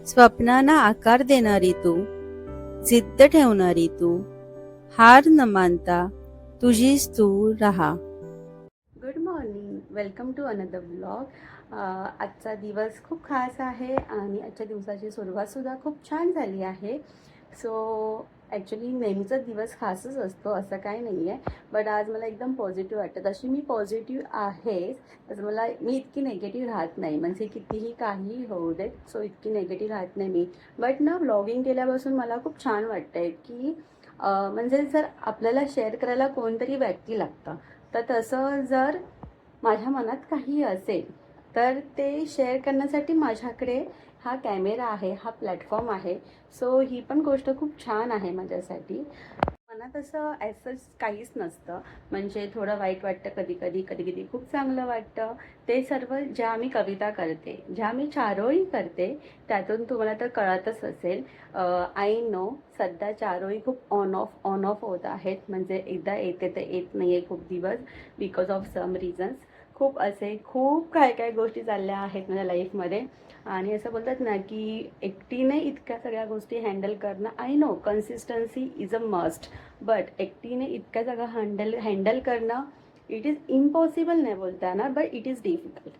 स्वप्नांना आकार देणारी तू, जिद्द ठेवणारी तू, हार न मानता तुझीच तू रहा. Good morning, welcome to another blog. आजचा दिवस खूप खास आहे आणि आजच्या दिवसाची सुरुवातसुद्धा खूप छान झाली आहे. सो ॲक्च्युली नेहमीचाच दिवस खासच असतो असं काही नाही आहे, बट आज मला एकदम पॉझिटिव्ह वाटतं. तशी मी पॉझिटिव्ह आहे, तसं मी इतकी नेगेटिव्ह राहत नाही, म्हणजे कितीही काही होऊ देत. सो इतकी नेगेटिव्ह राहत नाही मी. बट ना, व्लॉगिंग केल्यापासून मला खूप छान वाटतं आहे की म्हणजे जर आपल्याला शेअर करायला कोणतरी व्यक्ती लागतं, तर तसं जर माझ्या मनात काही असेल तर ते शेअर करण्यासाठी माझ्याकडे हा कॅमेरा आहे, हा प्लॅटफॉर्म आहे. सो ही पण गोष्ट खूप छान आहे माझ्यासाठी. मनात असं ॲज काहीच नसतं, म्हणजे थोडं वाईट वाटतं कधी कधी, कधी कधी खूप चांगलं वाटतं. ते सर्व ज्या मी कविता करते, ज्या मी चारोळी करते, त्यातून तुम्हाला तर कळतच असेल. आय नो सध्या चारोळी खूप ऑन ऑफ होत आहेत, म्हणजे एकदा येते तर येत नाही आहे खूप दिवस, बिकॉज ऑफ सम रिझन्स. खूप काय गोष्टी चालल्या आहेत माझ्या लाईफमध्ये. आणि असं बोलतात ना की एकटीने इतक्या सगळ्या गोष्टी हँडल करणं, I know consistency is a must, but एकटीने इतक्या सगळं हँडल करणं, इट इज इम्पॉसिबल नाही बोलता येणार, but it is difficult.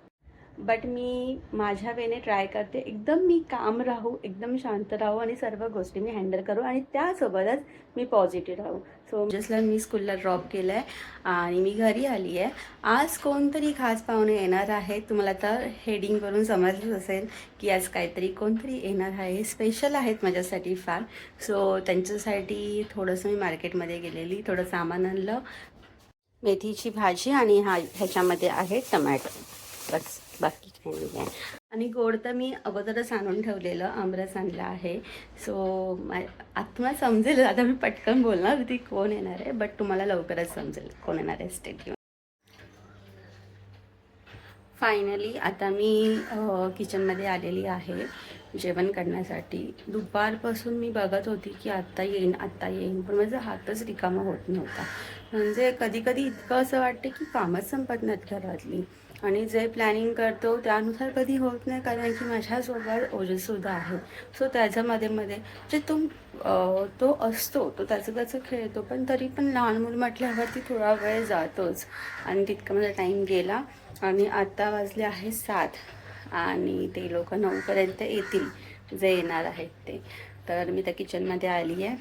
But मी माझ्या वेने ट्राय करते, एकदम मी काम राहू, एकदम शांत राहू आणि सर्व गोष्टी मी हँडल करू आणि त्यासोबतच मी पॉझिटिव्ह राहू. सो जसला मी स्कूलला ड्रॉप केलं आहे आणि मी घरी आली आहे. आज कोणतरी खास पाहुणे येणार आहे, तुम्हाला तर हेडिंगवरून समजलंच असेल की आज काहीतरी कोणतरी येणार आहे, स्पेशल आहेत माझ्यासाठी फार. सो त्यांच्यासाठी थोडंसं मी मार्केटमध्ये गेलेली, थोडं सामान आणलं, मेथीची भाजी आणि ह्याच्यामध्ये आहे टमॅटो, बस बाकी काही नाही आहे. आणि गोड तर मी अगोदरच आणून ठेवलेलं, आमरस आणला आहे. सो तुम्हाला समजेल, आता मी पटकन बोलणार होती कोण येणार आहे, बट तुम्हाला लवकरच समजेल कोण येणार आहे. Stay tune. फायनली आता मी किचनमध्ये आलेली आहे जेवण करण्यासाठी. दुपारपासून मी बघत होती की आत्ता येईन, पण माझा हातच रिकामा होत नव्हता. म्हणजे कधी कधी इतकं असं वाटतं की कामच संपत नाहीत घरातली, आणि जे प्लॅनिंग करतो त्यानुसार कधी होत नाही, कारण की माझ्यासोबत ओजसुद्धा आहे. सो त्याच्यामध्ये जे तो असतो, तो त्याचं खेळतो, पण तरी पण लहान मूल म्हटल्यावरती थोडा वेळ जातोच, आणि तितका माझा टाईम गेला. आणि आत्ता वाजले आहे 7 आणि ते लोक 9पर्यंत येतील, जे येणार आहेत ते. तर मी त्या किचनमध्ये आली आहे.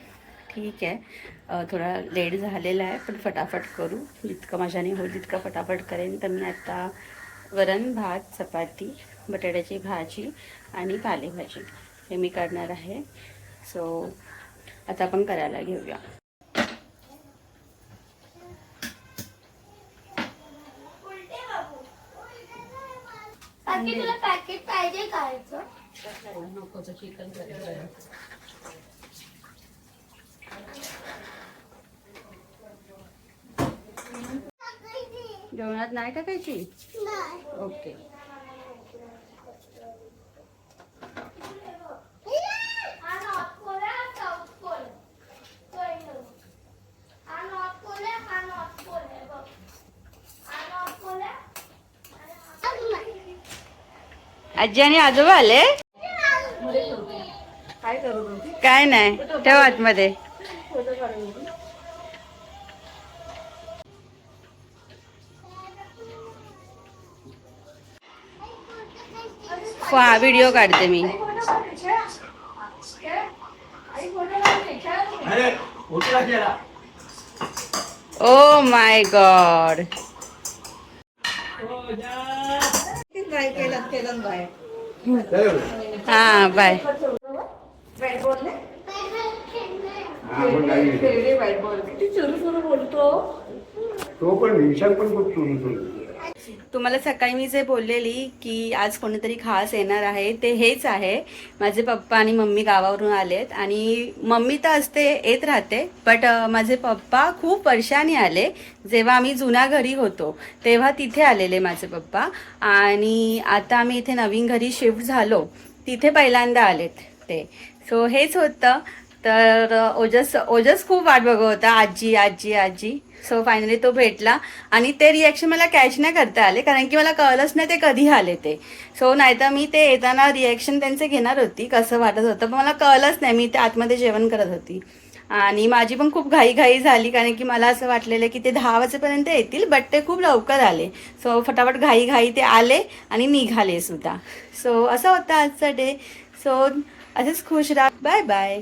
ठीक आहे, थोडा लेट झालेला आहे, पण फटाफट करू, जितकं माझ्याने होईल तितकं फटाफट करेन. तर मी आता वरण भात, चपाती, बटाट्याची भाजी आणि पालेभाजी हे मी करणार आहे. सो आता आपण करायला घेऊया. तुला पॅकेट पाहिजे खायचं? नकोच चिकन करायचं. जेवणात नाही टाकायची? ओके. आजी आणि आजोबा आले? काय नाही, ठेव आतमध्ये. व्हिडिओ काढते मी. Oh my God. हा बाय. तो पण विशाल पण खूप चुरू. तुम्हाला सकाळी मी जे बोललेली की आज कोणीतरी खास येणार आहे, ते हेच आहे. माझे पप्पा आणि मम्मी गावावरून आलेत, आणि मम्मी तर येत राहते, बट माझे पप्पा खूप वर्षांनी आले. जेव्हा आम्ही जुन्या घरी होतो तेव्हा तिथे आलेले माझे पप्पा, आणि आता आम्ही इथे नवीन घरी शिफ्ट झालो तिथे पहिल्यांदा आलेत ते. सो हेच होतं तर ओजस खूप वाट बघत होता, आजी आजी आजी. सो फायनली तो भेटला आणि ते रिॲक्शन मला कॅच नाही करता आले, कारण की मला कळलंच नाही ते कधी आले ते. सो नाहीतर मी ते येताना रिॲक्शन त्यांचे घेणार होती, कसं वाटत होतं, पण मला कळलंच नाही. मी ते आतमध्ये जेवण करत होती आणि माझी पण खूप घाई झाली, कारण की मला असं वाटलेलं की ते 10 वाजेपर्यंत येतील, बट ते खूप लवकर आले. सो फटाफट घाई ते आले आणि निघाले सुद्धा. सो असं होतं आजचा डे. सो असेच खुश राहा. Bye bye.